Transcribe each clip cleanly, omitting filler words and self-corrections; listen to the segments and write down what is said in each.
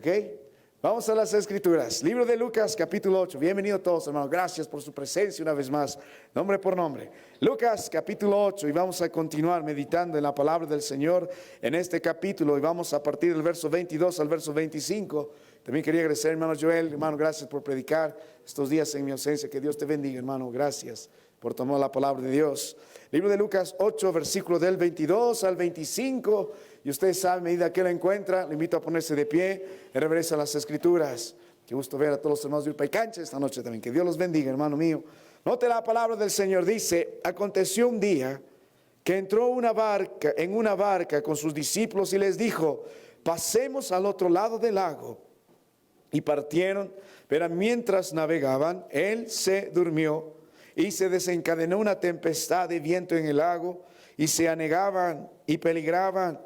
¿ok? Vamos a las Escrituras. Libro de Lucas, capítulo 8. Bienvenidos todos, hermanos. Gracias por su presencia una vez más, nombre por nombre. Lucas, capítulo 8. Y vamos a continuar meditando en la palabra del Señor en este capítulo. Y vamos a partir del verso 22 al verso 25. También quería agradecer, hermano Joel. Hermano, gracias por predicar estos días en mi ausencia. Que Dios te bendiga, hermano. Gracias por tomar la palabra de Dios. Libro de Lucas 8, versículo del 22 al 25. Y usted sabe, a medida que la encuentra, le invito a ponerse de pie en reverencia a las Escrituras. Qué gusto ver a todos los hermanos de Urpa y Cancha esta noche también. Que Dios los bendiga, hermano mío. Note la palabra del Señor. Dice: aconteció un día que entró en una barca con sus discípulos y les dijo: pasemos al otro lado del lago. Y partieron, pero mientras navegaban, él se durmió y se desencadenó una tempestad de viento en el lago y se anegaban y peligraban.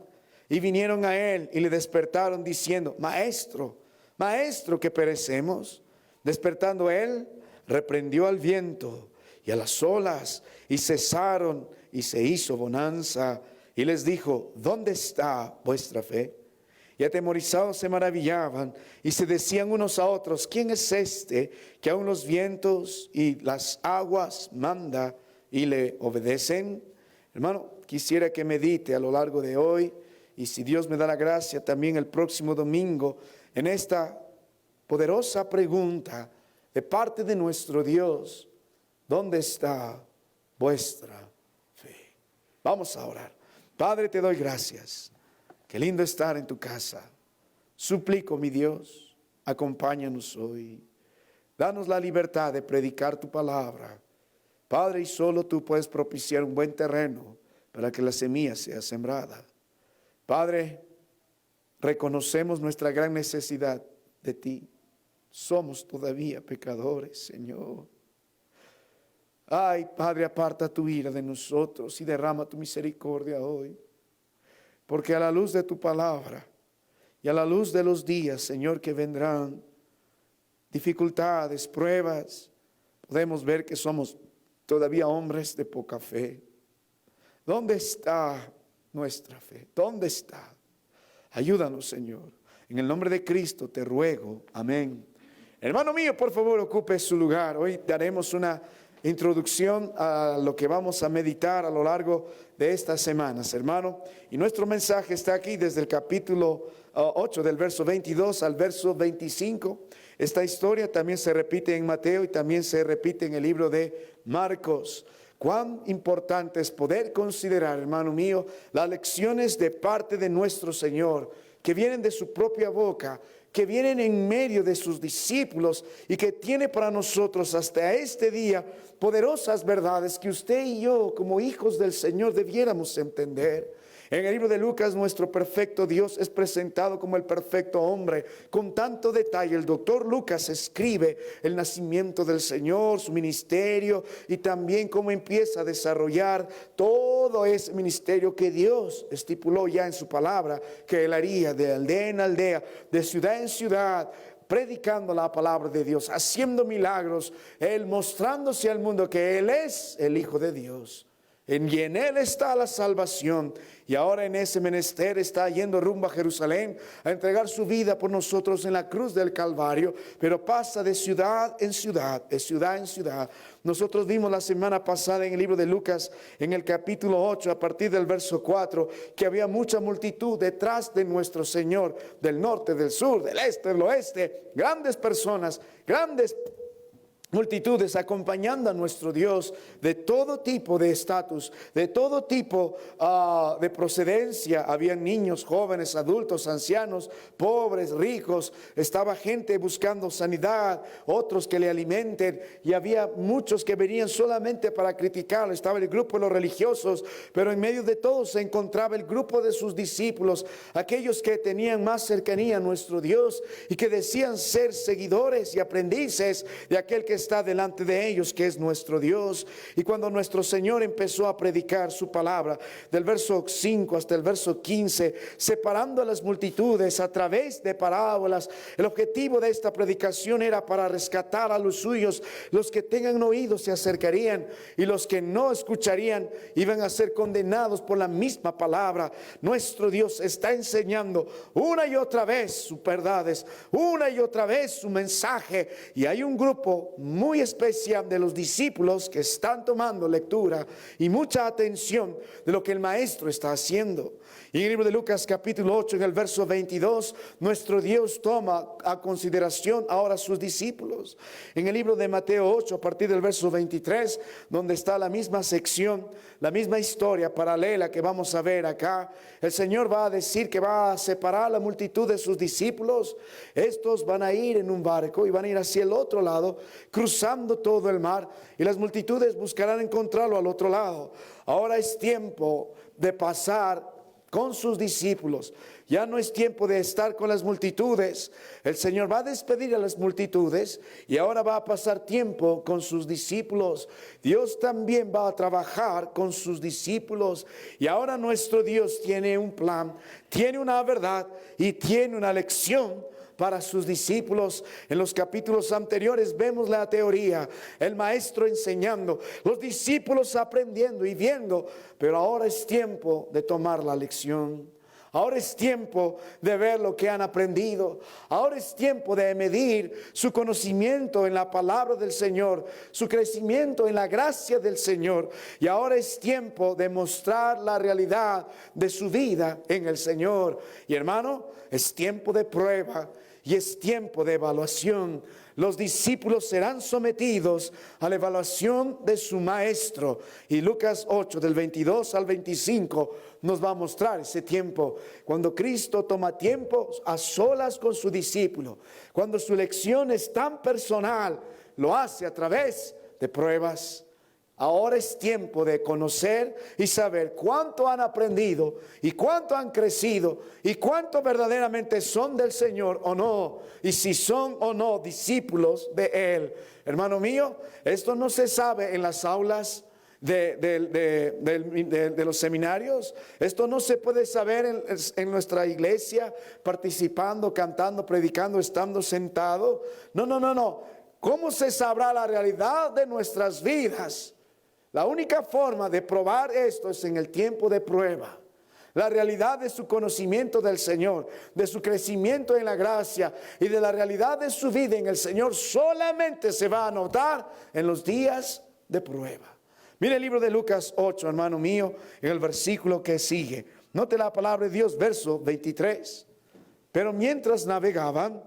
Y vinieron a él y le despertaron diciendo: Maestro, Maestro, que perecemos. Despertando él, reprendió al viento y a las olas, y cesaron, y se hizo bonanza. Y les dijo: ¿dónde está vuestra fe? Y atemorizados se maravillaban y se decían unos a otros: ¿quién es este que aun los vientos y las aguas manda y le obedecen? Hermano, quisiera que medite a lo largo de hoy, y si Dios me da la gracia, también el próximo domingo, en esta poderosa pregunta de parte de nuestro Dios: ¿dónde está vuestra fe? Vamos a orar. Padre, te doy gracias. Qué lindo estar en tu casa. Suplico, mi Dios, acompáñanos hoy. Danos la libertad de predicar tu palabra. Padre, y solo tú puedes propiciar un buen terreno para que la semilla sea sembrada. Padre, reconocemos nuestra gran necesidad de ti. Somos todavía pecadores, Señor. Ay, Padre, aparta tu ira de nosotros y derrama tu misericordia hoy. Porque a la luz de tu palabra y a la luz de los días, Señor, que vendrán, dificultades, pruebas, podemos ver que somos todavía hombres de poca fe. ¿Dónde está nuestra fe? ¿Dónde está? Ayúdanos, Señor. En el nombre de Cristo te ruego. Amén. Hermano mío, por favor, ocupe su lugar. Hoy daremos una introducción a lo que vamos a meditar a lo largo de estas semanas, hermano. Y nuestro mensaje está aquí desde el capítulo 8, del verso 22 al verso 25. Esta historia también se repite en Mateo y también se repite en el libro de Marcos. Cuán importante es poder considerar, hermano mío, las lecciones de parte de nuestro Señor, que vienen de su propia boca, que vienen en medio de sus discípulos y que tiene para nosotros hasta este día poderosas verdades que usted y yo, como hijos del Señor, debiéramos entender. En el libro de Lucas, nuestro perfecto Dios es presentado como el perfecto hombre. Con tanto detalle, el doctor Lucas escribe el nacimiento del Señor, su ministerio, y también cómo empieza a desarrollar todo ese ministerio que Dios estipuló ya en su palabra, que él haría de aldea en aldea, de ciudad en ciudad, predicando la palabra de Dios, haciendo milagros, él mostrándose al mundo que él es el Hijo de Dios. Y en él está la salvación. Y ahora en ese menester está yendo rumbo a Jerusalén a entregar su vida por nosotros en la cruz del Calvario. Pero pasa de ciudad en ciudad, de ciudad en ciudad. Nosotros vimos la semana pasada en el libro de Lucas, en el capítulo 8, a partir del verso 4, que había mucha multitud detrás de nuestro Señor, del norte, del sur, del este, del oeste. Grandes personas, grandes multitudes acompañando a nuestro Dios, de todo tipo de estatus, de todo tipo de procedencia. Había niños, jóvenes, adultos, ancianos, pobres, ricos. Estaba gente buscando sanidad, otros que le alimenten, y había muchos que venían solamente para criticarlo. Estaba el grupo de los religiosos, pero en medio de todos se encontraba el grupo de sus discípulos, aquellos que tenían más cercanía a nuestro Dios y que decían ser seguidores y aprendices de aquel que está delante de ellos, que es nuestro Dios. Y cuando nuestro Señor empezó a predicar su palabra, del verso 5 hasta el verso 15, separando a las multitudes a través de parábolas, el objetivo de esta predicación era para rescatar a los suyos. Los que tengan oídos se acercarían, y los que no escucharían iban a ser condenados por la misma palabra. Nuestro Dios está enseñando una y otra vez sus verdades, una y otra vez su mensaje, y hay un grupo muy especial de los discípulos que están tomando lectura y mucha atención de lo que el maestro está haciendo. Y en el libro de Lucas capítulo 8, en el verso 22, nuestro Dios toma a consideración ahora a sus discípulos. En el libro de Mateo 8, a partir del verso 23, donde está la misma sección, la misma historia paralela que vamos a ver acá, el Señor va a decir que va a separar a la multitud de sus discípulos. Estos van a ir en un barco y van a ir hacia el otro lado, cruzando todo el mar, y las multitudes buscarán encontrarlo al otro lado. Ahora es tiempo de pasar con sus discípulos. Ya no es tiempo de estar con las multitudes. El Señor va a despedir a las multitudes y ahora va a pasar tiempo con sus discípulos. Dios también va a trabajar con sus discípulos. Y ahora nuestro Dios tiene un plan, tiene una verdad y tiene una lección para sus discípulos. En los capítulos anteriores vemos la teoría, el maestro enseñando, los discípulos aprendiendo y viendo, pero ahora es tiempo de tomar la lección. Ahora es tiempo de ver lo que han aprendido. Ahora es tiempo de medir su conocimiento en la palabra del Señor, su crecimiento en la gracia del Señor. Y ahora es tiempo de mostrar la realidad de su vida en el Señor. Y hermano, es tiempo de prueba y es tiempo de evaluación. Los discípulos serán sometidos a la evaluación de su maestro. Y Lucas 8, del 22 al 25, nos va a mostrar ese tiempo. Cuando Cristo toma tiempo a solas con su discípulo, cuando su lección es tan personal, lo hace a través de pruebas. Ahora es tiempo de conocer y saber cuánto han aprendido y cuánto han crecido y cuánto verdaderamente son del Señor o no, y si son o no discípulos de Él. Hermano mío, esto no se sabe en las aulas de los seminarios. Esto no se puede saber en nuestra iglesia, participando, cantando, predicando, estando sentado. No. ¿Cómo se sabrá la realidad de nuestras vidas? La única forma de probar esto es en el tiempo de prueba. La realidad de su conocimiento del Señor, de su crecimiento en la gracia y de la realidad de su vida en el Señor solamente se va a notar en los días de prueba. Mire el libro de Lucas 8, hermano mío, en el versículo que sigue. Note la palabra de Dios, verso 23. Pero mientras navegaban,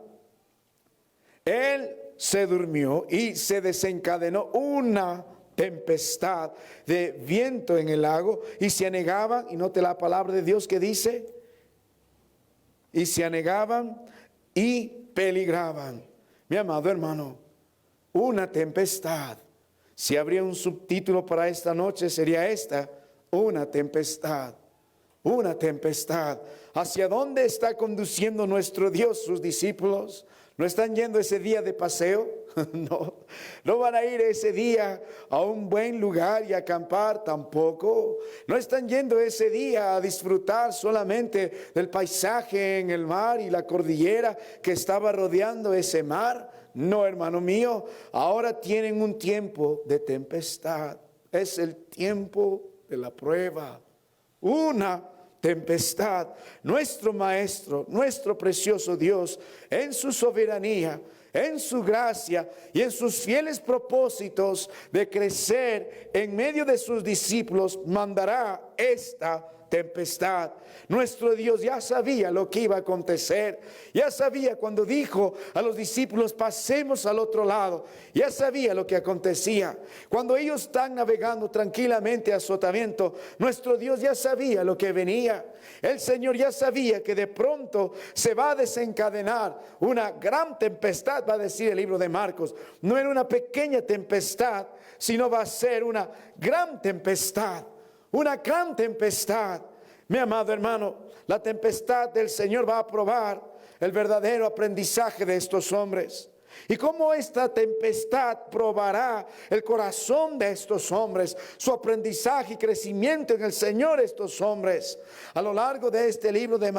él se durmió y se desencadenó una tempestad de viento en el lago, y se anegaban, y note la palabra de Dios que dice, y se anegaban y peligraban. Mi amado hermano, una tempestad. Si habría un subtítulo para esta noche, sería esta: una tempestad. Una tempestad. ¿Hacia dónde está conduciendo nuestro Dios sus discípulos? ¿No están yendo ese día de paseo? No van a ir ese día a un buen lugar y acampar tampoco. No están yendo ese día a disfrutar solamente del paisaje en el mar y la cordillera que estaba rodeando ese mar. No, hermano mío, ahora tienen un tiempo de tempestad. Es el tiempo de la prueba. Una tempestad. Nuestro Maestro, nuestro precioso Dios, en su soberanía, en su gracia y en sus fieles propósitos de crecer en medio de sus discípulos, mandará esta tempestad. Nuestro Dios ya sabía lo que iba a acontecer. Ya sabía cuando dijo a los discípulos: pasemos al otro lado. Ya sabía lo que acontecía. Cuando ellos están navegando tranquilamente a sotavento, nuestro Dios ya sabía lo que venía. El Señor ya sabía que de pronto se va a desencadenar una gran tempestad, va a decir el libro de Marcos. No era una pequeña tempestad, sino va a ser una gran tempestad. Una gran tempestad. Mi amado hermano, la tempestad del Señor va a probar el verdadero aprendizaje de estos hombres. Y cómo esta tempestad probará el corazón de estos hombres, su aprendizaje y crecimiento en el Señor, estos hombres. A lo largo de este libro de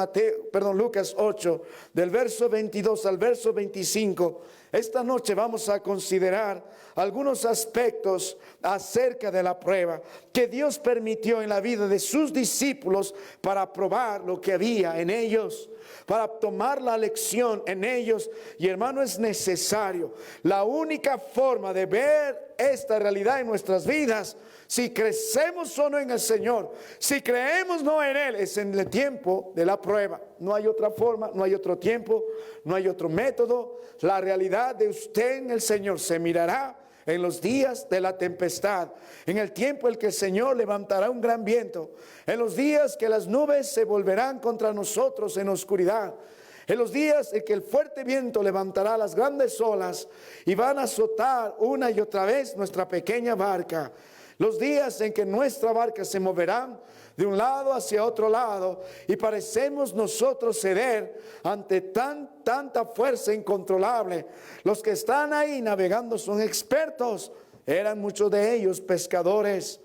Lucas 8, del verso 22 al verso 25, esta noche vamos a considerar algunos aspectos acerca de la prueba que Dios permitió en la vida de sus discípulos para probar lo que había en ellos, para tomar la lección en ellos. Y hermano, es necesario. La única forma de ver esta realidad en nuestras vidas, si crecemos o no en el Señor, si creemos no en Él, es en el tiempo de la prueba. No hay otra forma, no hay otro tiempo, no hay otro método. La realidad de usted en el Señor se mirará en los días de la tempestad, en el tiempo en que el Señor levantará un gran viento, en los días que las nubes se volverán contra nosotros en oscuridad, en los días en que el fuerte viento levantará las grandes olas y van a azotar una y otra vez nuestra pequeña barca, los días en que nuestra barca se moverá de un lado hacia otro lado y parecemos nosotros ceder ante tanta fuerza incontrolable. Los que están ahí navegando son expertos, eran muchos de ellos pescadores.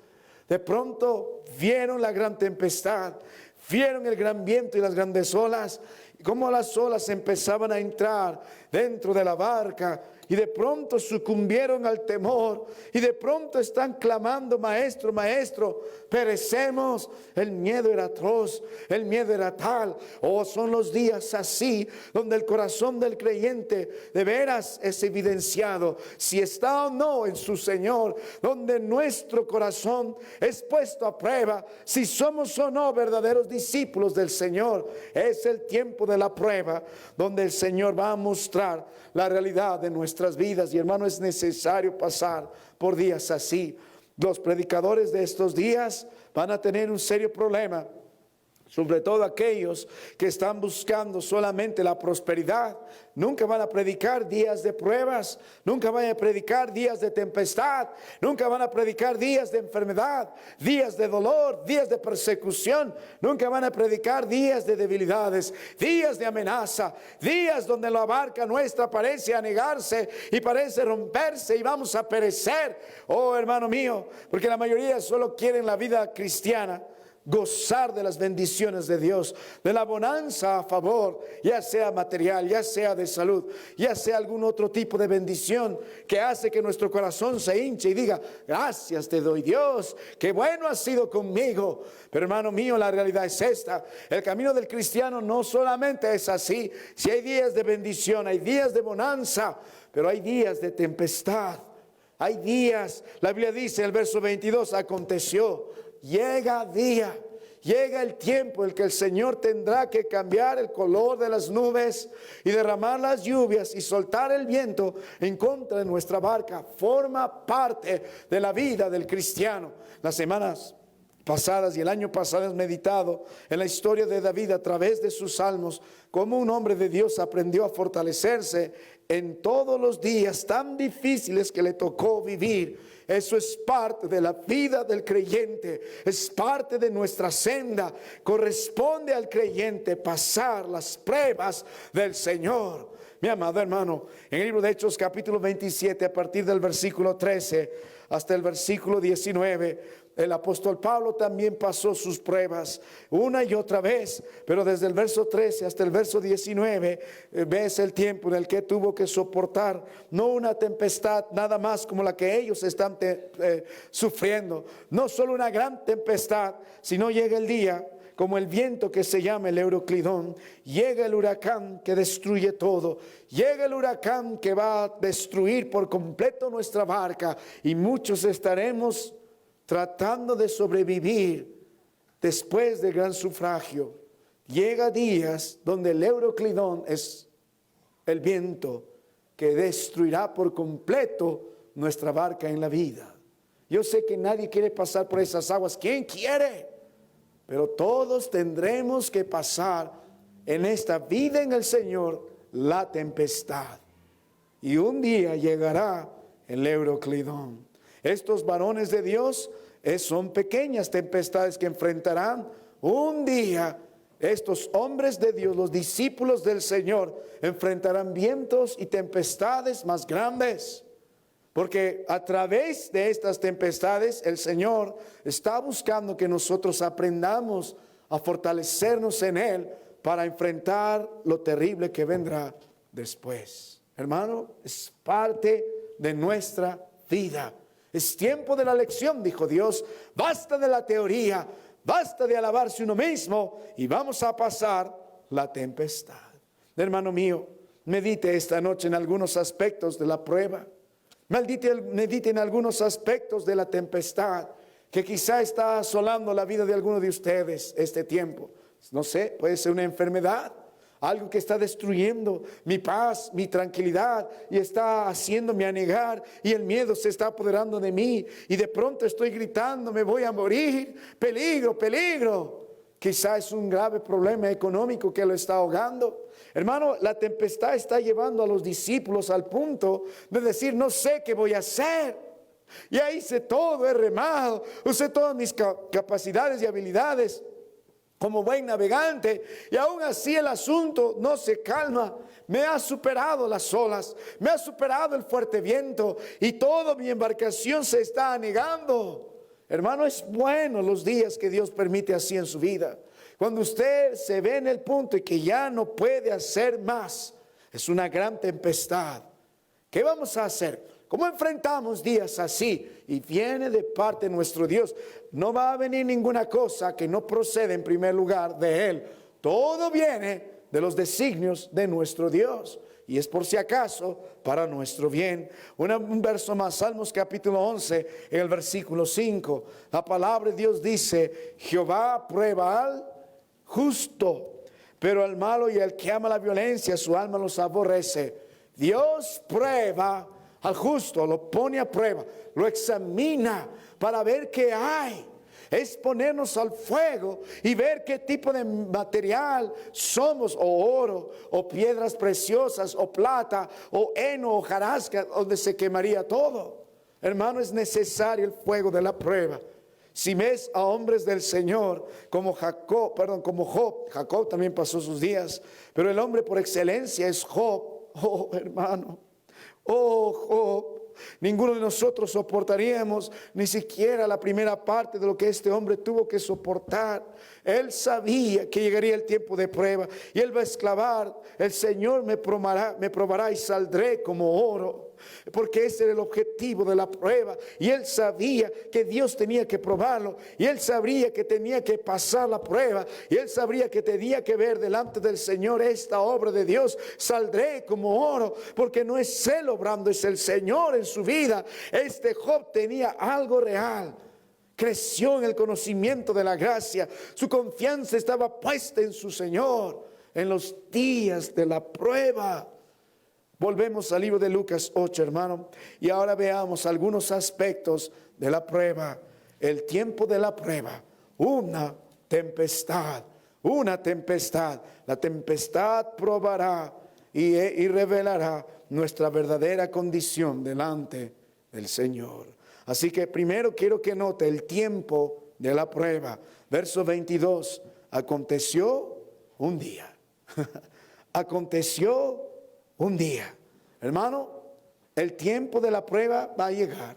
De pronto vieron la gran tempestad, vieron el gran viento y las grandes olas, y cómo las olas empezaban a entrar dentro de la barca. Y de pronto sucumbieron al temor. Y de pronto están clamando: maestro, maestro, perecemos. El miedo era atroz, el miedo era tal. Oh, son los días así donde el corazón del creyente de veras es evidenciado si está o no en su Señor, donde nuestro corazón es puesto a prueba si somos o no verdaderos discípulos del Señor. Es el tiempo de la prueba donde el Señor va a mostrar la realidad de nuestras vidas. Y hermano, es necesario pasar por días así. Los predicadores de estos días van a tener un serio problema, sobre todo aquellos que están buscando solamente la prosperidad. Nunca van a predicar días de pruebas, nunca van a predicar días de tempestad, nunca van a predicar días de enfermedad, días de dolor, días de persecución. Nunca van a predicar días de debilidades, días de amenaza, días donde la barca nuestra parece anegarse y parece romperse y vamos a perecer. Oh, hermano mío, porque la mayoría solo quieren la vida cristiana, gozar de las bendiciones de Dios, de la bonanza a favor, ya sea material, ya sea de salud, ya sea algún otro tipo de bendición que hace que nuestro corazón se hinche y diga: gracias te doy, Dios, qué bueno has sido conmigo. Pero hermano mío, la realidad es esta: el camino del cristiano no solamente es así. Si hay días de bendición, hay días de bonanza, pero hay días de tempestad. Hay días, la Biblia dice en el verso 22, aconteció, llega día, llega el tiempo en que el Señor tendrá que cambiar el color de las nubes y derramar las lluvias y soltar el viento en contra de nuestra barca. Forma parte de la vida del cristiano. Las semanas pasadas y el año pasado hemos meditado en la historia de David a través de sus salmos, cómo un hombre de Dios aprendió a fortalecerse en todos los días tan difíciles que le tocó vivir. Eso es parte de la vida del creyente, es parte de nuestra senda. Corresponde al creyente pasar las pruebas del Señor. Mi amado hermano, en el libro de Hechos capítulo 27, a partir del versículo 13 hasta el versículo 19, el apóstol Pablo también pasó sus pruebas una y otra vez, pero desde el verso 13 hasta el verso 19 ves el tiempo en el que tuvo que soportar no una tempestad nada más como la que ellos están sufriendo, no solo una gran tempestad, sino llega el día como el viento que se llama el Euroclidón, llega el huracán que destruye todo, llega el huracán que va a destruir por completo nuestra barca y muchos estaremos tratando de sobrevivir después del gran sufragio. Llega días donde el Euroclidón es el viento que destruirá por completo nuestra barca en la vida. Yo sé que nadie quiere pasar por esas aguas. ¿Quién quiere? Pero todos tendremos que pasar en esta vida en el Señor la tempestad. Y un día llegará el Euroclidón. Estos varones de Dios son pequeñas tempestades que enfrentarán un día estos hombres de Dios, los discípulos del Señor, enfrentarán vientos y tempestades más grandes. Porque a través de estas tempestades el Señor está buscando que nosotros aprendamos a fortalecernos en Él para enfrentar lo terrible que vendrá después. Hermano, es parte de nuestra vida. Es tiempo de la lección, dijo Dios. Basta de la teoría, basta de alabarse uno mismo y vamos a pasar la tempestad. Hermano mío, medite esta noche en algunos aspectos de la prueba. Medite en algunos aspectos de la tempestad que quizá está asolando la vida de alguno de ustedes este tiempo. No sé, puede ser una enfermedad, algo que está destruyendo mi paz, mi tranquilidad y está haciéndome anegar y el miedo se está apoderando de mí y de pronto estoy gritando, me voy a morir, peligro, peligro. Quizá es un grave problema económico que lo está ahogando. Hermano, la tempestad está llevando a los discípulos al punto de decir, no sé qué voy a hacer. Ya hice todo, he remado, usé todas mis capacidades y habilidades como buen navegante y aún así el asunto no se calma. Me ha superado las olas, me ha superado el fuerte viento y toda mi embarcación se está anegando. Hermano, es bueno los días que Dios permite así en su vida. Cuando usted se ve en el punto y que ya no puede hacer más, es una gran tempestad. ¿Qué vamos a hacer? ¿Cómo enfrentamos días así? Y viene de parte de nuestro Dios. No va a venir ninguna cosa que no proceda en primer lugar de Él. Todo viene de los designios de nuestro Dios. Y es por si acaso para nuestro bien. Un verso más, Salmos capítulo 11, en el versículo 5. La palabra de Dios dice, Jehová prueba al justo, pero al malo y al que ama la violencia, su alma los aborrece. Dios prueba al justo, lo pone a prueba, lo examina para ver qué hay. Es ponernos al fuego y ver qué tipo de material somos, o oro, o piedras preciosas, o plata, o heno, o hojarasca, donde se quemaría todo. Hermano, es necesario el fuego de la prueba. Si ves a hombres del Señor como Jacob también pasó sus días, pero el hombre por excelencia es Job. Oh, hermano, oh, Job. Ninguno de nosotros soportaríamos ni siquiera la primera parte de lo que este hombre tuvo que soportar. Él sabía que llegaría el tiempo de prueba y él va a exclamar, el Señor me probará y saldré como oro. Porque ese era el objetivo de la prueba. Y él sabía que Dios tenía que probarlo. Y él sabría que tenía que pasar la prueba. Y él sabría que tenía que ver delante del Señor esta obra de Dios. Saldré como oro. Porque no es él obrando, es el Señor en su vida. Este Job tenía algo real. Creció en el conocimiento de la gracia. Su confianza estaba puesta en su Señor en los días de la prueba. Volvemos al libro de Lucas 8, hermano, y ahora veamos algunos aspectos de la prueba. El tiempo de la prueba, una tempestad. La tempestad probará y revelará nuestra verdadera condición delante del Señor. Así que primero quiero que note el tiempo de la prueba. Verso 22, aconteció un día. Aconteció un día. Hermano, el tiempo de la prueba va a llegar.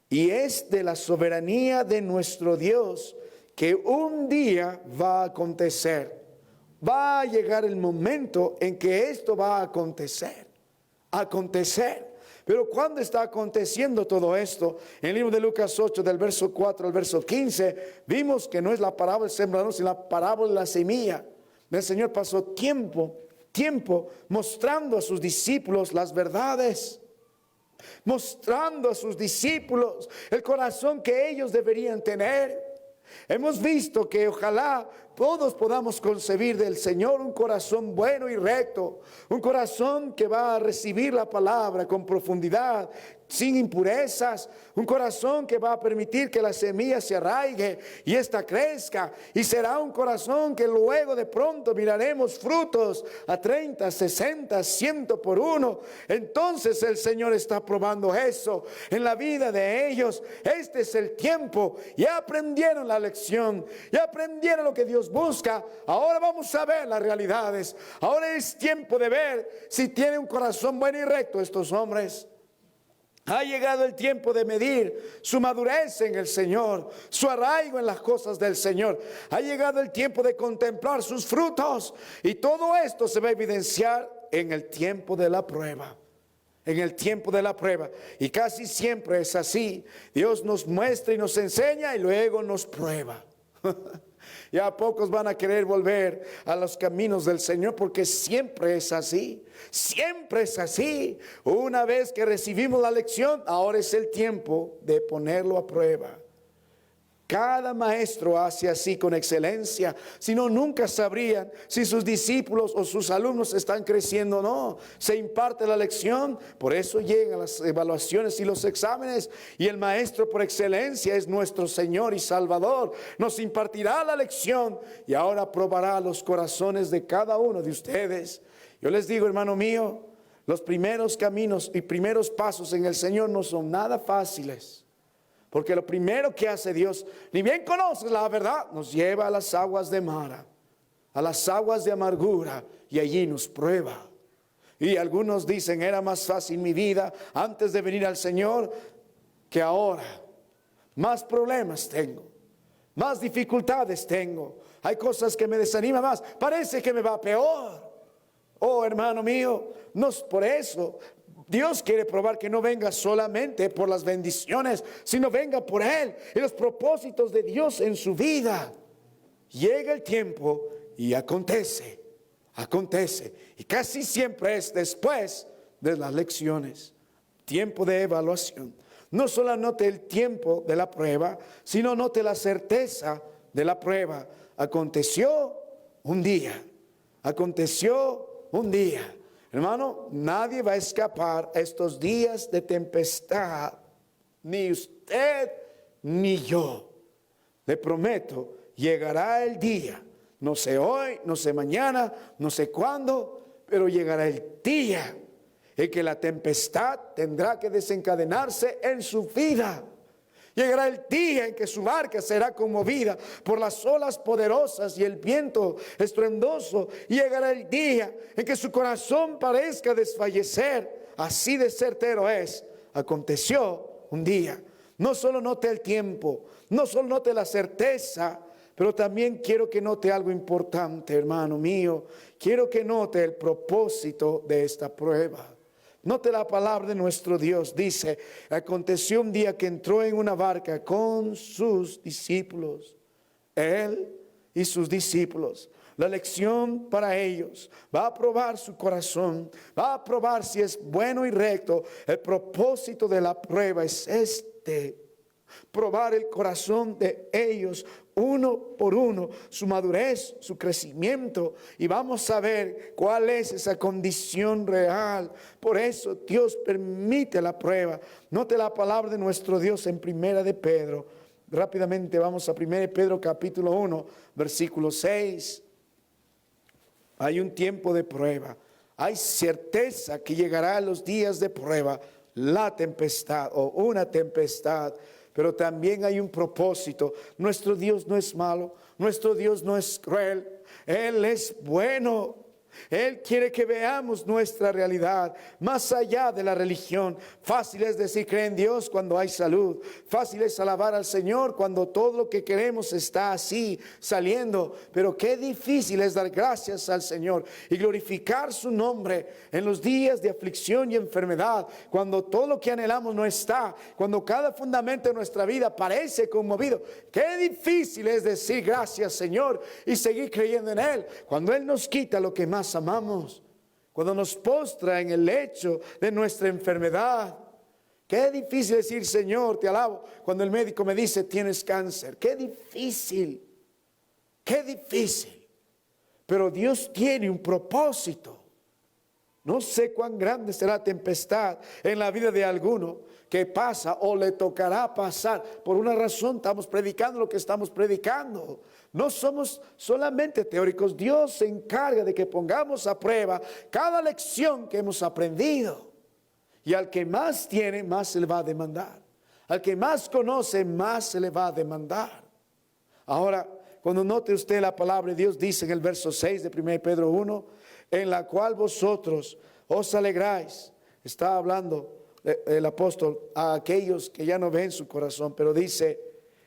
Y es de la soberanía de nuestro Dios que un día va a acontecer. Va a llegar el momento en que esto va a acontecer. Pero ¿cuándo está aconteciendo todo esto? En el libro de Lucas 8, del verso 4 al verso 15, vimos que no es la parábola del sembrador, sino la parábola de la semilla. El Señor pasó tiempo mostrando a sus discípulos las verdades, mostrando a sus discípulos el corazón que ellos deberían tener. Hemos visto que ojalá todos podamos concebir del Señor un corazón bueno y recto, un corazón que va a recibir la palabra con profundidad, sin impurezas, un corazón que va a permitir que la semilla se arraigue y ésta crezca, y será un corazón que luego de pronto miraremos frutos a 30, 60, 100 por uno. Entonces el Señor está probando eso en la vida de ellos. Este es el tiempo. Ya aprendieron la lección, ya aprendieron lo que Dios los busca. Ahora vamos a ver las realidades. Ahora es tiempo de ver si tienen un corazón bueno y recto estos hombres. Ha llegado el tiempo de medir su madurez en el Señor, su arraigo en las cosas del Señor. Ha llegado el tiempo de contemplar sus frutos. Y todo esto se va a evidenciar en el tiempo de la prueba. En el tiempo de la prueba. Y casi siempre es así. Dios nos muestra y nos enseña y luego nos prueba. Ya pocos van a querer volver a los caminos del Señor, porque siempre es así. Siempre es así. Una vez que recibimos la lección, ahora es el tiempo de ponerlo a prueba. Cada maestro hace así con excelencia, si no, nunca sabrían si sus discípulos o sus alumnos están creciendo o no. Se imparte la lección, por eso llegan las evaluaciones y los exámenes, y el maestro por excelencia es nuestro Señor y Salvador. Nos impartirá la lección y ahora probará los corazones de cada uno de ustedes. Yo les digo, hermano mío, los primeros caminos y primeros pasos en el Señor no son nada fáciles. Porque lo primero que hace Dios, ni bien conoces la verdad, nos lleva a las aguas de Mara, a las aguas de amargura, y allí nos prueba. Y algunos dicen, era más fácil mi vida antes de venir al Señor que ahora. Más problemas tengo, más dificultades tengo. Hay cosas que me desaniman más, parece que me va peor. Oh, hermano mío, no es por eso. Dios quiere probar que no venga solamente por las bendiciones, sino venga por Él y los propósitos de Dios en su vida. Llega el tiempo y acontece. Y casi siempre es después de las lecciones. Tiempo de evaluación. No solo note el tiempo de la prueba, sino note la certeza de la prueba. Aconteció un día. Hermano, nadie va a escapar estos días de tempestad, ni usted ni yo. Le prometo, llegará el día, no sé hoy, no sé mañana, no sé cuándo, pero llegará el día en que la tempestad tendrá que desencadenarse en su vida. Llegará el día en que su barca será conmovida por las olas poderosas y el viento estruendoso. Llegará el día en que su corazón parezca desfallecer. Así de certero es. Aconteció un día. No solo note el tiempo, no solo note la certeza, pero también quiero que note algo importante, hermano mío. Quiero que note el propósito de esta prueba. Note la palabra de nuestro Dios. Dice, aconteció un día que entró en una barca con sus discípulos. Él y sus discípulos. La lección para ellos va a probar su corazón. Va a probar si es bueno y recto. El propósito de la prueba es probar el corazón de ellos uno por uno, su madurez, su crecimiento, y vamos a ver cuál es esa condición real. Por eso Dios permite la prueba. Note la palabra de nuestro Dios en Primera de Pedro. Rápidamente vamos a Primera de Pedro capítulo 1, versículo 6. Hay un tiempo de prueba. Hay certeza que llegará los días de prueba, la tempestad o una tempestad. Pero también hay un propósito. Nuestro Dios no es malo. Nuestro Dios no es cruel. Él es bueno. Él quiere que veamos nuestra realidad más allá de la religión. Fácil es decir cree en Dios cuando hay salud. Fácil es alabar al Señor cuando todo lo que queremos está así saliendo. Pero qué difícil es dar gracias al Señor y glorificar su nombre en los días de aflicción y enfermedad. Cuando todo lo que anhelamos no está. Cuando cada fundamento de nuestra vida parece conmovido. Qué difícil es decir gracias, Señor, y seguir creyendo en Él. Cuando Él nos quita lo que más amamos, cuando nos postra en el lecho de nuestra enfermedad. Qué difícil decir Señor, te alabo, cuando el médico me dice tienes cáncer. Qué difícil, pero Dios tiene un propósito. No sé cuán grande será la tempestad en la vida de alguno que pasa o le tocará pasar. Por una razón estamos predicando lo que estamos predicando. No somos solamente teóricos. Dios se encarga de que pongamos a prueba cada lección que hemos aprendido. Y al que más tiene, más se le va a demandar. Al que más conoce, más se le va a demandar. Ahora, Cuando note usted la palabra de Dios, dice en el verso 6 de 1 Pedro 1, en la cual vosotros os alegráis. Está hablando el apóstol a aquellos que ya no ven su corazón, pero dice,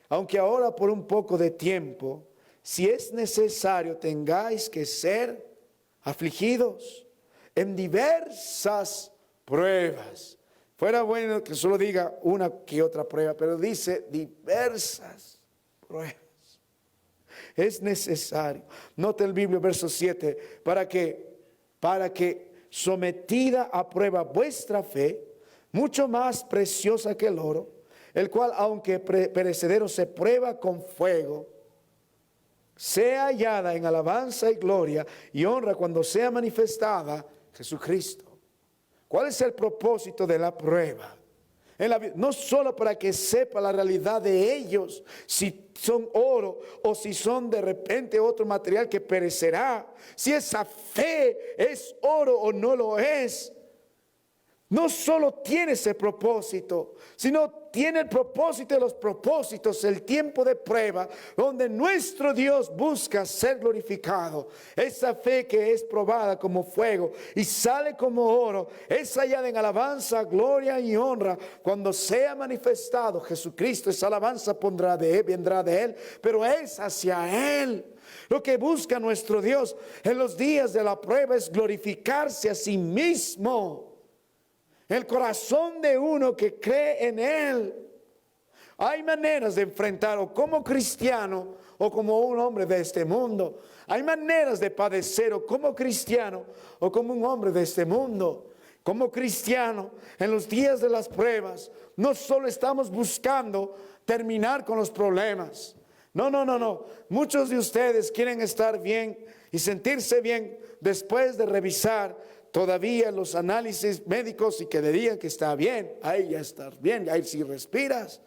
aunque ahora por un poco de tiempo, si es necesario, tengáis que ser afligidos en diversas pruebas. Fuera bueno que solo diga una que otra prueba, pero dice diversas pruebas. Es necesario. Note el Biblia, verso 7, para que sometida a prueba vuestra fe, mucho más preciosa que el oro, el cual aunque perecedero se prueba con fuego, sea hallada en alabanza y gloria y honra cuando sea manifestada Jesucristo. ¿Cuál es el propósito de la prueba? No solo para que sepa la realidad de ellos, si son oro o si son de repente otro material que perecerá, si esa fe es oro o no lo es. No solo tiene ese propósito, sino tiene el propósito de los propósitos, el tiempo de prueba, donde nuestro Dios busca ser glorificado. Esa fe que es probada como fuego y sale como oro, es hallada en alabanza, gloria y honra. Cuando sea manifestado Jesucristo, esa alabanza vendrá de Él, pero es hacia Él. Lo que busca nuestro Dios en los días de la prueba es glorificarse a sí mismo. El corazón de uno que cree en Él. Hay maneras de enfrentar o como cristiano o como un hombre de este mundo. Hay maneras de padecer o como cristiano o como un hombre de este mundo. Como cristiano, en los días de las pruebas, no solo estamos buscando terminar con los problemas. No. Muchos de ustedes quieren estar bien y sentirse bien después de revisar todavía los análisis médicos y que le digan que está bien. Ahí ya estás bien, ahí sí respiras.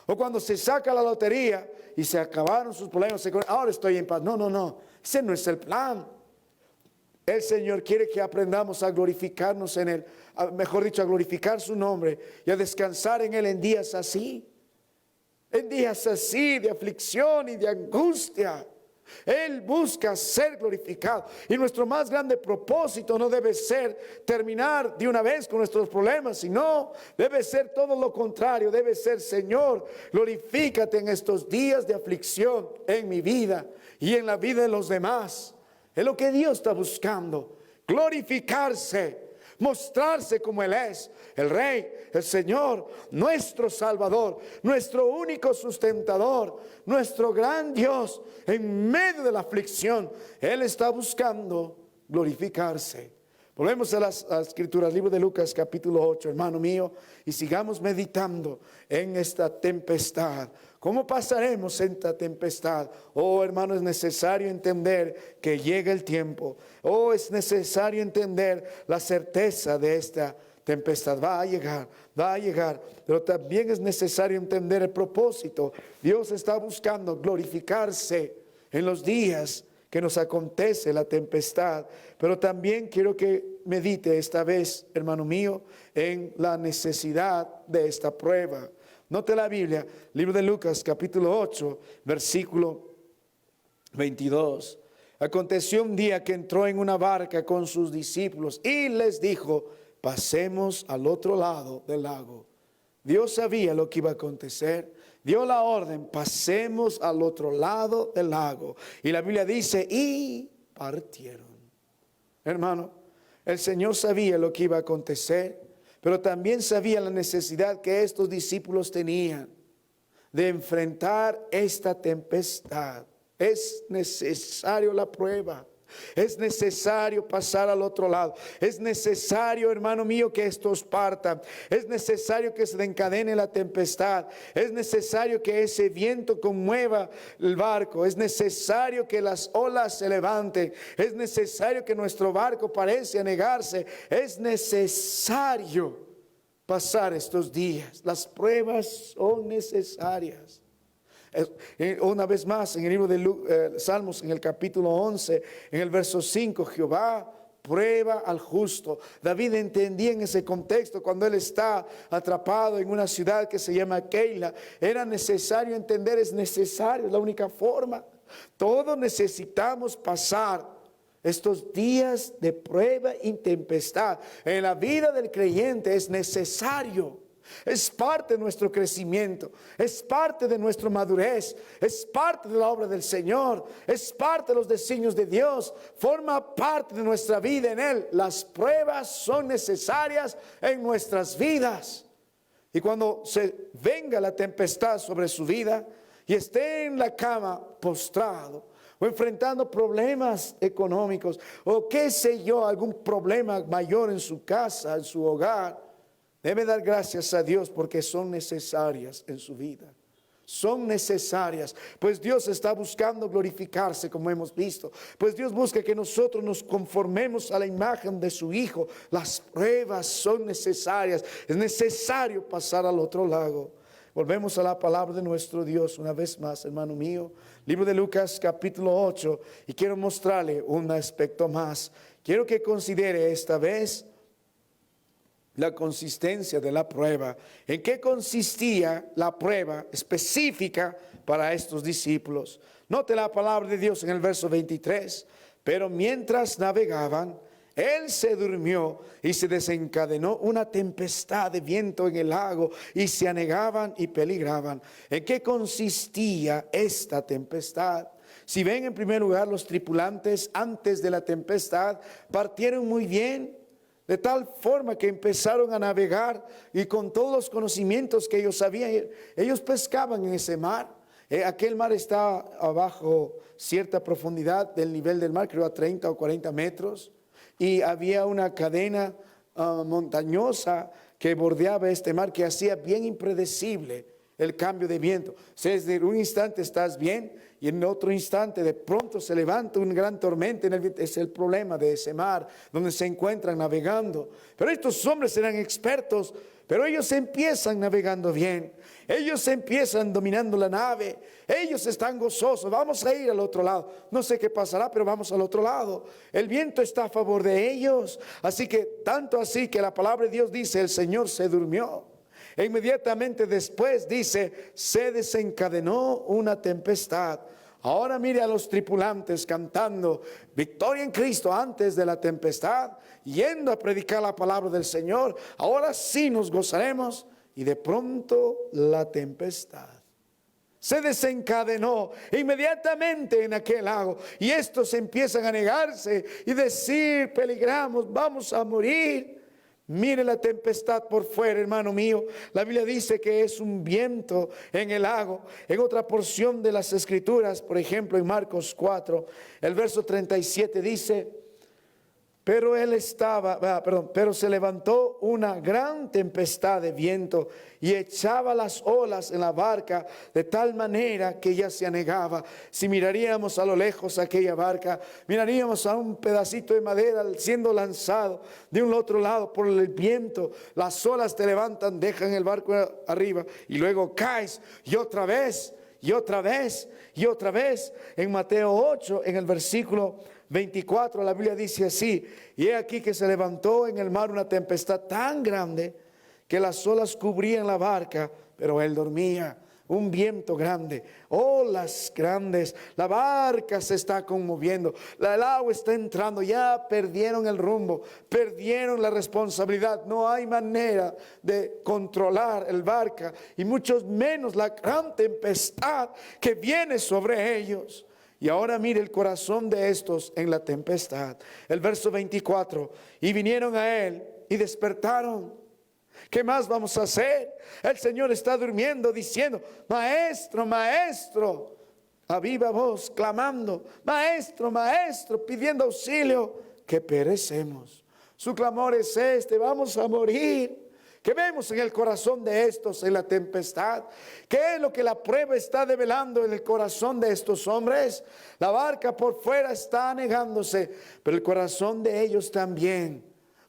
O cuando se saca la lotería y se acabaron sus problemas, ahora estoy en paz. No, ese no es el plan. El Señor quiere que aprendamos a glorificarnos en Él, mejor dicho, a glorificar su nombre y a descansar en Él en días así. En días así de aflicción y de angustia. Él busca ser glorificado y nuestro más grande propósito no debe ser terminar de una vez con nuestros problemas, sino debe ser todo lo contrario. Debe ser: Señor, glorifícate en estos días de aflicción en mi vida y en la vida de los demás. Es lo que Dios está buscando, glorificarse, mostrarse como Él es, el Rey, el Señor, nuestro Salvador, nuestro único sustentador, nuestro gran Dios. En medio de la aflicción, Él está buscando glorificarse. Volvemos a las Escrituras, libro de Lucas capítulo 8, hermano mío, y sigamos meditando en esta tempestad. ¿Cómo pasaremos esta tempestad? Oh, hermano, es necesario entender que llega el tiempo. Oh, es necesario entender la certeza de esta tempestad. Va a llegar. Pero también es necesario entender el propósito. Dios está buscando glorificarse en los días que nos acontece la tempestad. Pero también quiero que medite esta vez, hermano mío, en la necesidad de esta prueba. Note la Biblia, libro de Lucas, capítulo 8, versículo 22. Aconteció un día que entró en una barca con sus discípulos y les dijo: pasemos al otro lado del lago. Dios sabía lo que iba a acontecer. Dio la orden: pasemos al otro lado del lago. Y la Biblia dice: y partieron. Hermano, el Señor sabía lo que iba a acontecer, pero también sabía la necesidad que estos discípulos tenían de enfrentar esta tempestad. Es necesario la prueba. Es necesario pasar al otro lado. Es necesario, hermano mío, que estos partan. Es necesario que se encadene la tempestad. Es necesario que ese viento conmueva el barco. Es necesario que las olas se levanten. Es necesario que nuestro barco parece anegarse. Es necesario pasar estos días. Las pruebas son necesarias. Una vez más, en el libro de Salmos, en el capítulo 11, en el verso 5, Jehová prueba al justo. David entendía en ese contexto, cuando él está atrapado en una ciudad que se llama Keila, era necesario entender, es necesario, es la única forma. Todos necesitamos pasar estos días de prueba y tempestad. En la vida del creyente es necesario. Es parte de nuestro crecimiento, es parte de nuestra madurez, es parte de la obra del Señor, es parte de los designios de Dios, forma parte de nuestra vida en Él. Las pruebas son necesarias en nuestras vidas. Y cuando se venga la tempestad sobre su vida y esté en la cama postrado o enfrentando problemas económicos o qué sé yo, algún problema mayor en su casa, en su hogar, debe dar gracias a Dios porque son necesarias en su vida. Son necesarias, pues Dios está buscando glorificarse, como hemos visto. Pues Dios busca que nosotros nos conformemos a la imagen de su Hijo. Las pruebas son necesarias. Es necesario pasar al otro lado. Volvemos a la palabra de nuestro Dios una vez más, hermano mío. Libro de Lucas capítulo 8. Y quiero mostrarle un aspecto más. Quiero que considere esta vez la consistencia de la prueba. ¿En qué consistía la prueba específica para estos discípulos? Note la palabra de Dios en el verso 23. Pero mientras navegaban, él se durmió y se desencadenó una tempestad de viento en el lago y se anegaban y peligraban. ¿En qué consistía esta tempestad? Si ven, en primer lugar, los tripulantes antes de la tempestad partieron muy bien, de tal forma que empezaron a navegar y con todos los conocimientos que ellos sabían, ellos pescaban en ese mar. Aquel mar está abajo cierta profundidad del nivel del mar, creo a 30 o 40 metros. Y había una cadena montañosa que bordeaba este mar que hacía bien impredecible el cambio de viento. O sea, desde un instante estás bien y en otro instante de pronto se levanta una gran tormenta en el viento. Es el problema de ese mar donde se encuentran navegando. Pero estos hombres eran expertos, pero ellos empiezan navegando bien. Ellos empiezan dominando la nave. Ellos están gozosos. Vamos a ir al otro lado. No sé qué pasará, pero vamos al otro lado. El viento está a favor de ellos. Así que, tanto así que la palabra de Dios dice, el Señor se durmió. E inmediatamente después dice, se desencadenó una tempestad. Ahora mire a los tripulantes cantando victoria en Cristo antes de la tempestad, yendo a predicar la palabra del Señor. Ahora sí nos gozaremos. Y de pronto la tempestad se desencadenó inmediatamente en aquel lago. Y estos empiezan a negarse y decir, peligramos, vamos a morir. Mire la tempestad por fuera, hermano mío. La Biblia dice que es un viento en el lago. En otra porción de las Escrituras, por ejemplo en Marcos 4, el verso 37 dice, pero se levantó una gran tempestad de viento y echaba las olas en la barca de tal manera que ella se anegaba. Si miraríamos a lo lejos aquella barca, miraríamos a un pedacito de madera siendo lanzado de un otro lado por el viento. Las olas te levantan, dejan el barco arriba y luego caes y otra vez, y otra vez, y otra vez. En Mateo 8, en el versículo 24, la Biblia dice así, y he aquí que se levantó en el mar una tempestad tan grande que las olas cubrían la barca, pero él dormía. Un viento grande, olas grandes, la barca se está conmoviendo, el agua está entrando, ya perdieron el rumbo, perdieron la responsabilidad. No hay manera de controlar el barca y mucho menos la gran tempestad que viene sobre ellos. Y ahora mire el corazón de estos en la tempestad. El verso 24, y vinieron a él y despertaron. ¿Qué más vamos a hacer? El Señor está durmiendo diciendo, maestro, maestro, a viva voz clamando, maestro, maestro, pidiendo auxilio, que perecemos. Su clamor es este, vamos a morir. ¿Qué vemos en el corazón de estos en la tempestad? ¿Qué es lo que la prueba está develando en el corazón de estos hombres? La barca por fuera está anegándose, pero el corazón de ellos también,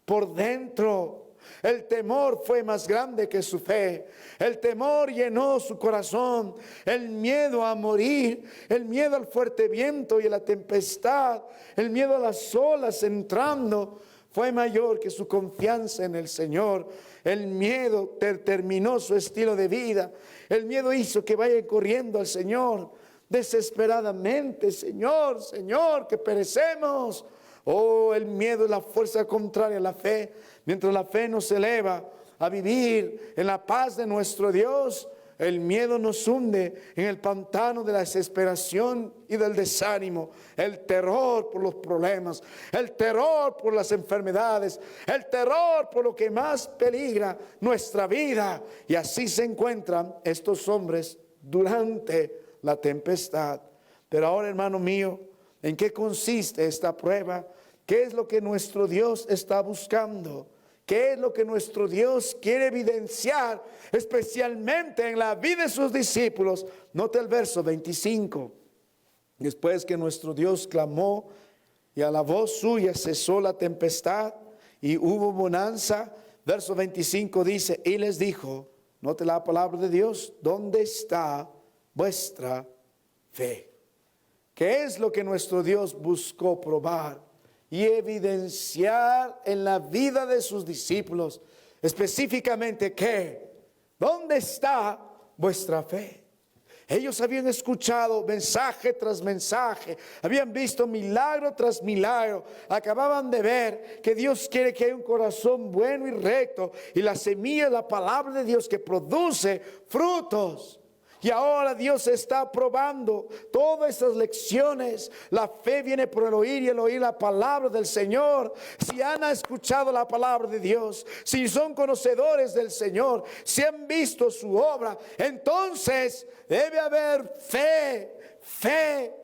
por dentro. El temor fue más grande que su fe. El temor llenó su corazón. El miedo a morir, el miedo al fuerte viento y a la tempestad, el miedo a las olas entrando, fue mayor que su confianza en el Señor. El miedo terminó su estilo de vida. El miedo hizo que vayan corriendo al Señor. desesperadamente, Señor, Señor, que perecemos. Oh, el miedo es la fuerza contraria a la fe. Mientras la fe nos eleva a vivir en la paz de nuestro Dios, el miedo nos hunde en el pantano de la desesperación y del desánimo. El terror por los problemas, el terror por las enfermedades, el terror por lo que más peligra nuestra vida. Y así se encuentran estos hombres durante la tempestad. Pero ahora, hermano mío, ¿en qué consiste esta prueba? ¿Qué es lo que nuestro Dios está buscando? ¿Qué es lo que nuestro Dios quiere evidenciar, especialmente en la vida de sus discípulos? Note el verso 25. Después que nuestro Dios clamó y a la voz suya cesó la tempestad y hubo bonanza, verso 25 dice, y les dijo, note la palabra de Dios, ¿dónde está vuestra fe? ¿Qué es lo que nuestro Dios buscó probar y evidenciar en la vida de sus discípulos? Específicamente, ¿qué? ¿Dónde está vuestra fe? Ellos habían escuchado mensaje tras mensaje, habían visto milagro tras milagro, acababan de ver que Dios quiere que haya un corazón bueno y recto, y la semilla es la palabra de Dios que produce frutos. Y ahora Dios está probando todas esas lecciones. La fe viene por el oír y el oír la palabra del Señor. Si han escuchado la palabra de Dios, si son conocedores del Señor, si han visto su obra, entonces debe haber fe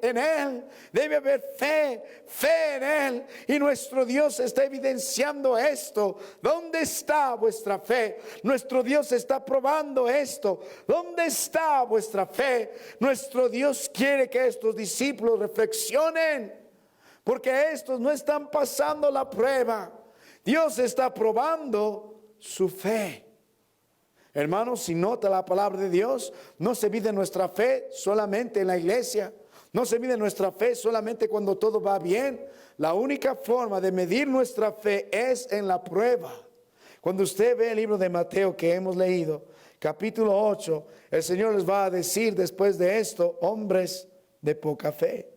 en Él, debe haber fe en Él, y nuestro Dios está evidenciando esto. ¿Dónde está vuestra fe? Nuestro Dios está probando esto. ¿Dónde está vuestra fe? Nuestro Dios quiere que estos discípulos reflexionen, porque estos no están pasando la prueba. Dios está probando su fe. Hermanos, si nota la palabra de Dios, no se mide nuestra fe solamente en la iglesia, no se mide nuestra fe solamente cuando todo va bien. La única forma de medir nuestra fe es en la prueba. Cuando usted ve el libro de Mateo que hemos leído, capítulo 8, el Señor les va a decir después de esto, hombres de poca fe.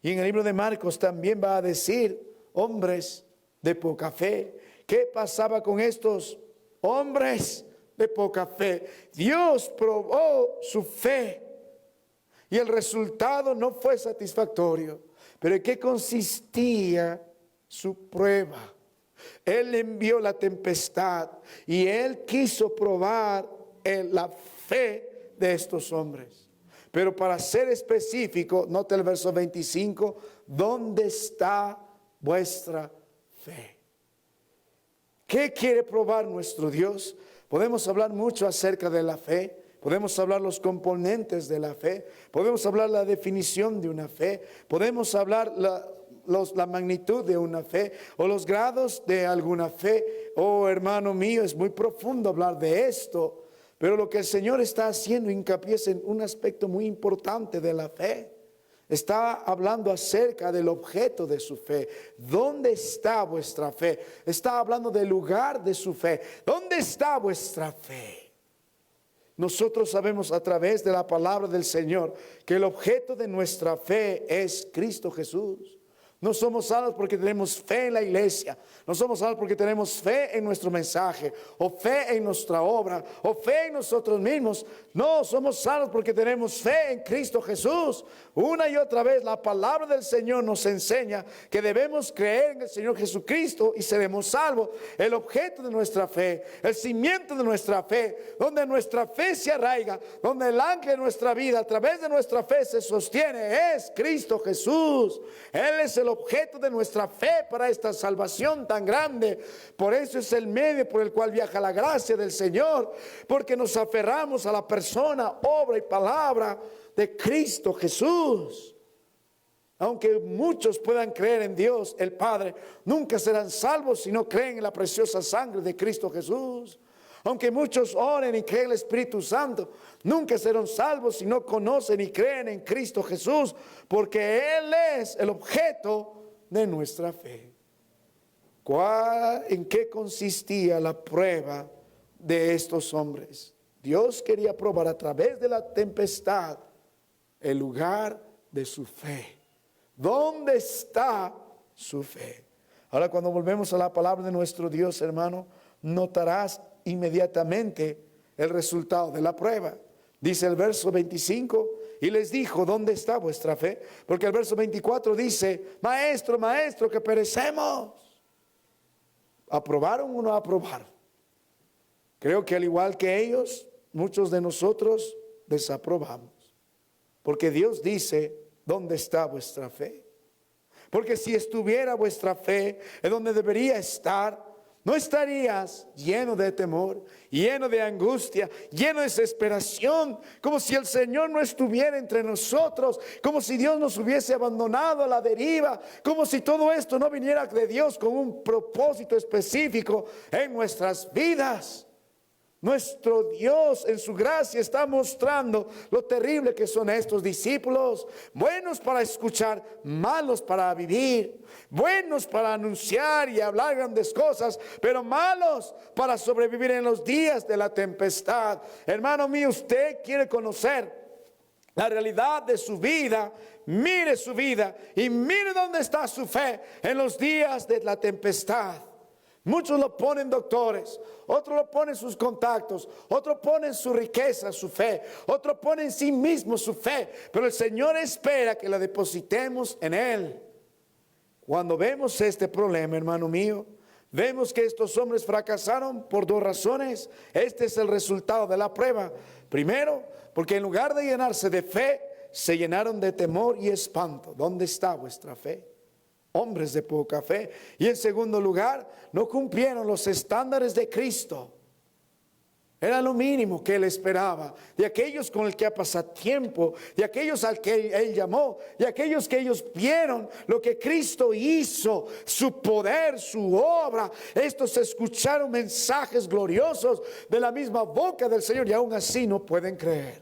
Y en el libro de Marcos también va a decir, hombres de poca fe. ¿Qué pasaba con estos hombres de poca fe? Dios probó su fe y el resultado no fue satisfactorio. Pero ¿en qué consistía su prueba? Él envió la tempestad y Él quiso probar la fe de estos hombres. Pero para ser específico, note el verso 25, ¿dónde está vuestra fe? ¿Qué quiere probar nuestro Dios? Podemos hablar mucho acerca de la fe, podemos hablar los componentes de la fe, podemos hablar la definición de una fe, podemos hablar la magnitud de una fe o los grados de alguna fe. Oh, hermano mío, es muy profundo hablar de esto, pero lo que el Señor está haciendo hincapié es en un aspecto muy importante de la fe. Está hablando acerca del objeto de su fe. ¿Dónde está vuestra fe? Está hablando del lugar de su fe. ¿Dónde está vuestra fe? Nosotros sabemos a través de la palabra del Señor que el objeto de nuestra fe es Cristo Jesús. No somos salvos porque tenemos fe en la iglesia. No somos salvos porque tenemos fe en nuestro mensaje, o fe en nuestra obra, o fe en nosotros mismos. No, somos salvos porque tenemos fe en Cristo Jesús. Una y otra vez la palabra del Señor nos enseña que debemos creer en el Señor Jesucristo y seremos salvos. El objeto de nuestra fe, el cimiento de nuestra fe, donde nuestra fe se arraiga, donde el ancla de nuestra vida a través de nuestra fe se sostiene, es Cristo Jesús. Él es el objeto de nuestra fe para esta salvación tan grande. Por eso es el medio por el cual viaja la gracia del Señor, porque nos aferramos a la persona, obra y palabra de Cristo Jesús. Aunque muchos puedan creer en Dios el Padre, nunca serán salvos si no creen en la preciosa sangre de Cristo Jesús. Aunque muchos oren y creen en el Espíritu Santo, nunca serán salvos si no conocen y creen en Cristo Jesús, porque Él es el objeto de nuestra fe. ¿En qué consistía la prueba de estos hombres? Dios quería probar a través de la tempestad el lugar de su fe. ¿Dónde está su fe? Ahora, cuando volvemos a la palabra de nuestro Dios, hermano, notarás inmediatamente el resultado de la prueba. Dice el verso 25, y les dijo, ¿dónde está vuestra fe? Porque el verso 24 dice, maestro, maestro, que perecemos. ¿Aprobaron o no aprobaron? Creo que al igual que ellos, muchos de nosotros desaprobamos. Porque Dios dice, ¿dónde está vuestra fe? Porque si estuviera vuestra fe en donde debería estar, no estarías lleno de temor, lleno de angustia, lleno de desesperación, como si el Señor no estuviera entre nosotros, como si Dios nos hubiese abandonado a la deriva, como si todo esto no viniera de Dios con un propósito específico en nuestras vidas. Nuestro Dios en su gracia está mostrando lo terrible que son estos discípulos. Buenos para escuchar, malos para vivir. Buenos para anunciar y hablar grandes cosas, pero malos para sobrevivir en los días de la tempestad. Hermano mío, usted quiere conocer la realidad de su vida. Mire su vida y mire dónde está su fe en los días de la tempestad. Muchos lo ponen doctores, otros lo ponen sus contactos, otros ponen su riqueza, su fe, otros ponen en sí mismo su fe, pero el Señor espera que la depositemos en Él. Cuando vemos este problema, hermano mío, vemos que estos hombres fracasaron por dos razones. Este es el resultado de la prueba. Primero, porque en lugar de llenarse de fe, se llenaron de temor y espanto. ¿Dónde está vuestra fe? Hombres de poca fe. Y en segundo lugar, no cumplieron los estándares de Cristo. Era lo mínimo que Él esperaba de aquellos con el que ha pasado tiempo, de aquellos al que Él llamó, de aquellos que ellos vieron lo que Cristo hizo, su poder, su obra. Estos escucharon mensajes gloriosos de la misma boca del Señor y aún así no pueden creer.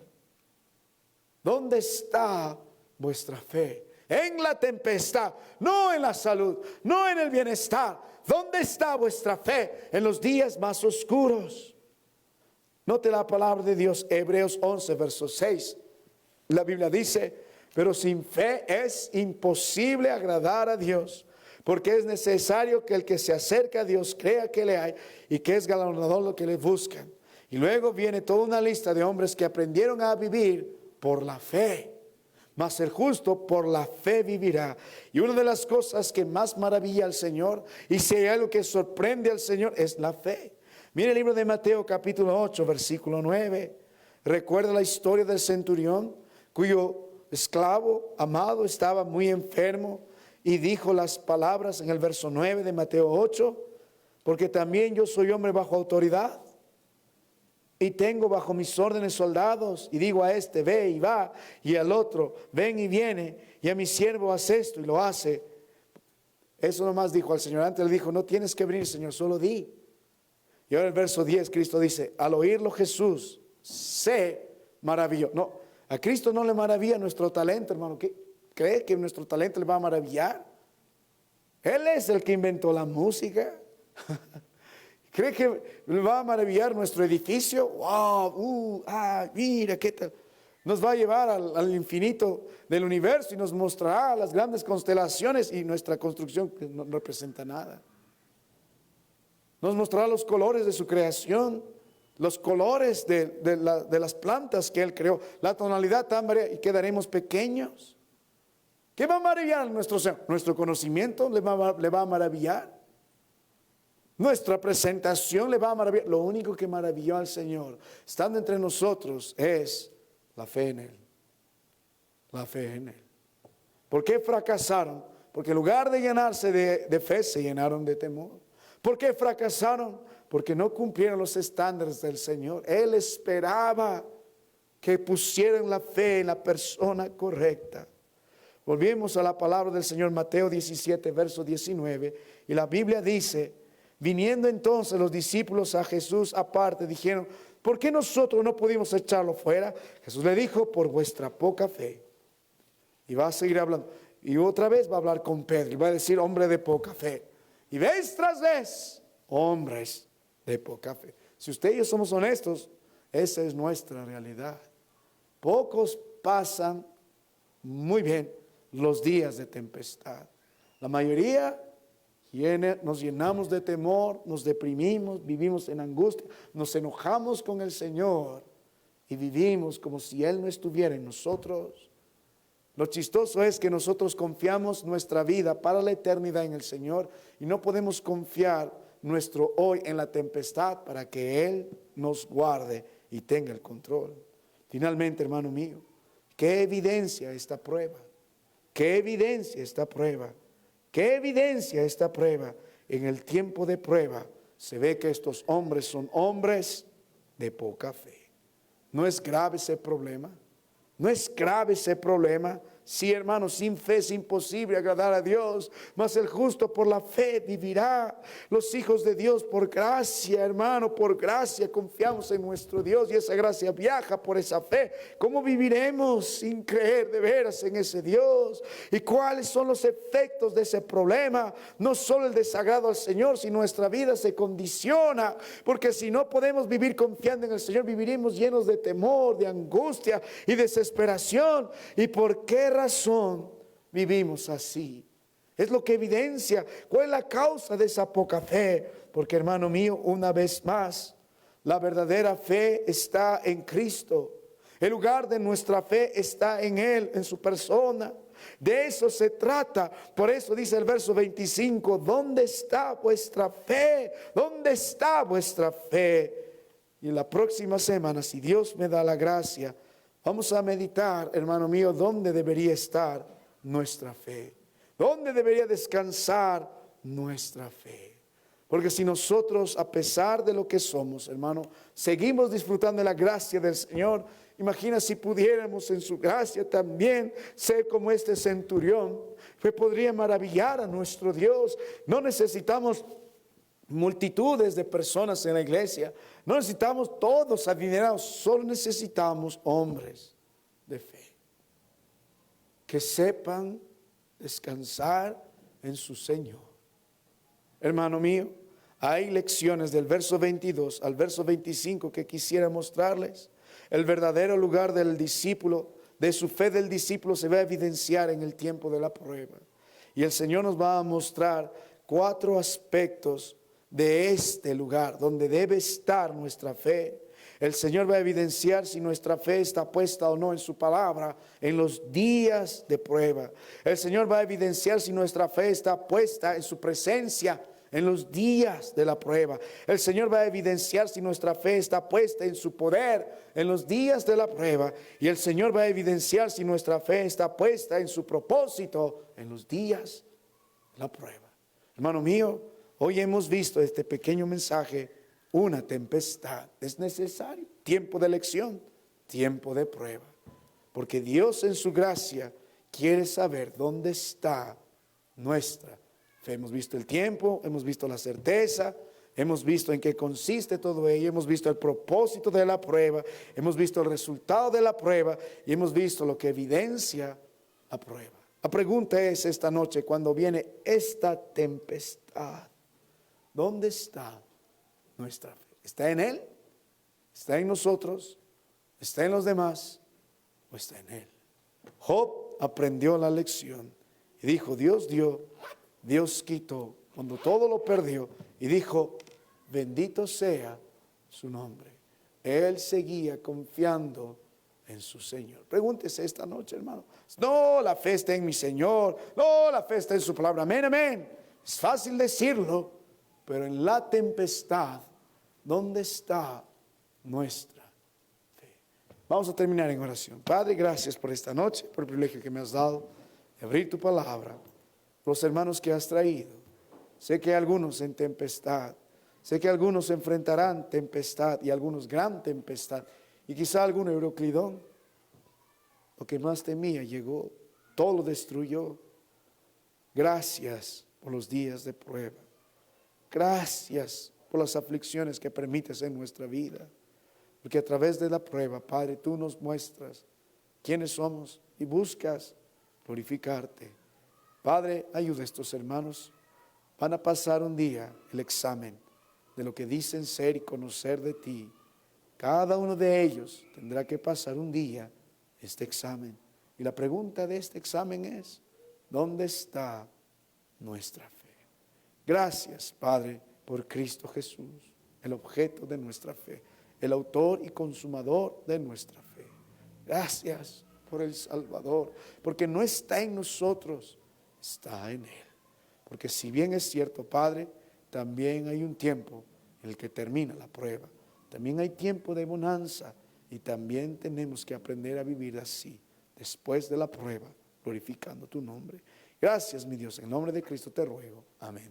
¿Dónde está vuestra fe? En la tempestad, no en la salud, no en el bienestar. ¿Dónde está vuestra fe en los días más oscuros? Note la palabra de Dios, Hebreos 11, verso 6. La Biblia dice, pero sin fe es imposible agradar a Dios, porque es necesario que el que se acerca a Dios crea que le hay y que es galardonador lo que le buscan. Y luego viene toda una lista de hombres que aprendieron a vivir por la fe. Mas el justo por la fe vivirá. Y una de las cosas que más maravilla al Señor, y si hay algo que sorprende al Señor, es la fe. Mire el libro de Mateo capítulo 8, versículo 9. Recuerda la historia del centurión, cuyo esclavo amado estaba muy enfermo, y dijo las palabras en el verso 9 de Mateo 8, porque también yo soy hombre bajo autoridad, y tengo bajo mis órdenes soldados, y digo a este, ve y va, y al otro, ven y viene, y a mi siervo hace esto y lo hace. Eso nomás dijo al Señor. Antes le dijo, no tienes que venir, Señor, solo di. Y ahora el verso 10, Cristo dice, al oírlo Jesús se maravilló. No, a Cristo no le maravilla nuestro talento, hermano. ¿Cree que nuestro talento le va a maravillar? Él es el que inventó la música. ¿Cree que le va a maravillar nuestro edificio? ¡Wow! Mira qué tal. Nos va a llevar al infinito del universo y nos mostrará las grandes constelaciones, y nuestra construcción que no representa nada. Nos mostrará los colores de su creación, los colores de las plantas que Él creó, la tonalidad tan variada, y quedaremos pequeños. ¿Qué va a maravillar nuestro ser? Nuestro conocimiento le va a maravillar. Nuestra presentación le va a maravillar. Lo único que maravilló al Señor, estando entre nosotros, es la fe en Él. La fe en Él. ¿Por qué fracasaron? Porque en lugar de llenarse de fe, se llenaron de temor. ¿Por qué fracasaron? Porque no cumplieron los estándares del Señor. Él esperaba que pusieran la fe en la persona correcta. Volvimos a la palabra del Señor, Mateo 17, verso 19. Y la Biblia dice, viniendo entonces los discípulos a Jesús aparte, dijeron, ¿por qué nosotros no pudimos echarlo fuera? Jesús le dijo, por vuestra poca fe. Y va a seguir hablando. Y otra vez va a hablar con Pedro y va a decir, hombre de poca fe. Y vez tras vez, hombres de poca fe. Si usted y yo somos honestos, esa es nuestra realidad. Pocos pasan muy bien los días de tempestad. La mayoría nos llenamos de temor, nos deprimimos, vivimos en angustia, nos enojamos con el Señor y vivimos como si Él no estuviera en nosotros. Lo chistoso es que nosotros confiamos nuestra vida para la eternidad en el Señor y no podemos confiar nuestro hoy en la tempestad para que Él nos guarde y tenga el control. Finalmente, hermano mío, ¿qué evidencia esta prueba? ¿Qué evidencia esta prueba? ¿Qué evidencia esta prueba? En el tiempo de prueba se ve que estos hombres son hombres de poca fe. ¿No es grave ese problema? ¿No es grave ese problema? Sí, hermano, sin fe es imposible agradar a Dios, mas el justo por la fe vivirá. Los hijos de Dios por gracia, hermano, por gracia confiamos en nuestro Dios y esa gracia viaja por esa fe. ¿Cómo viviremos sin creer de veras en ese Dios? ¿Y cuáles son los efectos de ese problema? No solo el desagrado al Señor, sino nuestra vida se condiciona, porque si no podemos vivir confiando en el Señor, viviremos llenos de temor, de angustia y desesperación. ¿Y por qué razón vivimos así? Es lo que evidencia cuál es la causa de esa poca fe. Porque, hermano mío, una vez más, la verdadera fe está en Cristo. El lugar de nuestra fe está en Él, en su persona. De eso se trata. Por eso dice el verso 25: ¿dónde está vuestra fe? ¿Dónde está vuestra fe? Y en la próxima semana, si Dios me da la gracia, vamos a meditar, hermano mío, dónde debería estar nuestra fe. ¿Dónde debería descansar nuestra fe? Porque si nosotros, a pesar de lo que somos, hermano, seguimos disfrutando de la gracia del Señor, imagina si pudiéramos en su gracia también ser como este centurión, que podría maravillar a nuestro Dios. No necesitamos multitudes de personas en la iglesia, no necesitamos todos adinerados, solo necesitamos hombres de fe que sepan descansar en su Señor. Hermano mío, hay lecciones del verso 22 al verso 25 que quisiera mostrarles. El verdadero lugar del discípulo, de su fe del discípulo, se va a evidenciar en el tiempo de la prueba. Y el Señor nos va a mostrar 4 aspectos de este lugar donde debe estar nuestra fe. El Señor va a evidenciar si nuestra fe está puesta o no en su palabra en los días de prueba. El Señor va a evidenciar si nuestra fe está puesta en su presencia en los días de la prueba. El Señor va a evidenciar si nuestra fe está puesta en su poder en los días de la prueba. Y el Señor va a evidenciar si nuestra fe está puesta en su propósito en los días de la prueba. Hermano mío, hoy hemos visto este pequeño mensaje, una tempestad. Es necesario tiempo de elección, tiempo de prueba. Porque Dios en su gracia quiere saber dónde está nuestra fe. Hemos visto el tiempo, hemos visto la certeza, hemos visto en qué consiste todo ello, hemos visto el propósito de la prueba, hemos visto el resultado de la prueba y hemos visto lo que evidencia la prueba. La pregunta es esta noche, cuando viene esta tempestad, ¿dónde está nuestra fe? ¿Está en Él? ¿Está en nosotros? ¿Está en los demás? ¿O está en Él? Job aprendió la lección y dijo: Dios dio, Dios quitó, cuando todo lo perdió, y dijo: bendito sea su nombre. Él seguía confiando en su Señor. Pregúntese esta noche, hermano. No, la fe está en mi Señor. No, la fe está en su palabra. Amén, amén. Es fácil decirlo, pero en la tempestad, ¿dónde está nuestra fe? Vamos a terminar en oración. Padre, gracias por esta noche, por el privilegio que me has dado de abrir tu palabra, por los hermanos que has traído. Sé que hay algunos en tempestad, sé que algunos enfrentarán tempestad y algunos gran tempestad, y quizá alguno Euroclidón. Lo que más temía llegó, todo lo destruyó. Gracias por los días de prueba. Gracias por las aflicciones que permites en nuestra vida. Porque a través de la prueba, Padre, tú nos muestras quiénes somos y buscas glorificarte. Padre, ayuda a estos hermanos. Van a pasar un día el examen de lo que dicen ser y conocer de ti. Cada uno de ellos tendrá que pasar un día este examen. Y la pregunta de este examen es, ¿dónde está nuestra fe? Gracias, Padre, por Cristo Jesús, el objeto de nuestra fe, el autor y consumador de nuestra fe. Gracias por el Salvador, porque no está en nosotros, está en Él. Porque si bien es cierto, Padre, también hay un tiempo en el que termina la prueba. También hay tiempo de bonanza y también tenemos que aprender a vivir así, después de la prueba, glorificando tu nombre. Gracias, mi Dios, en nombre de Cristo te ruego. Amén.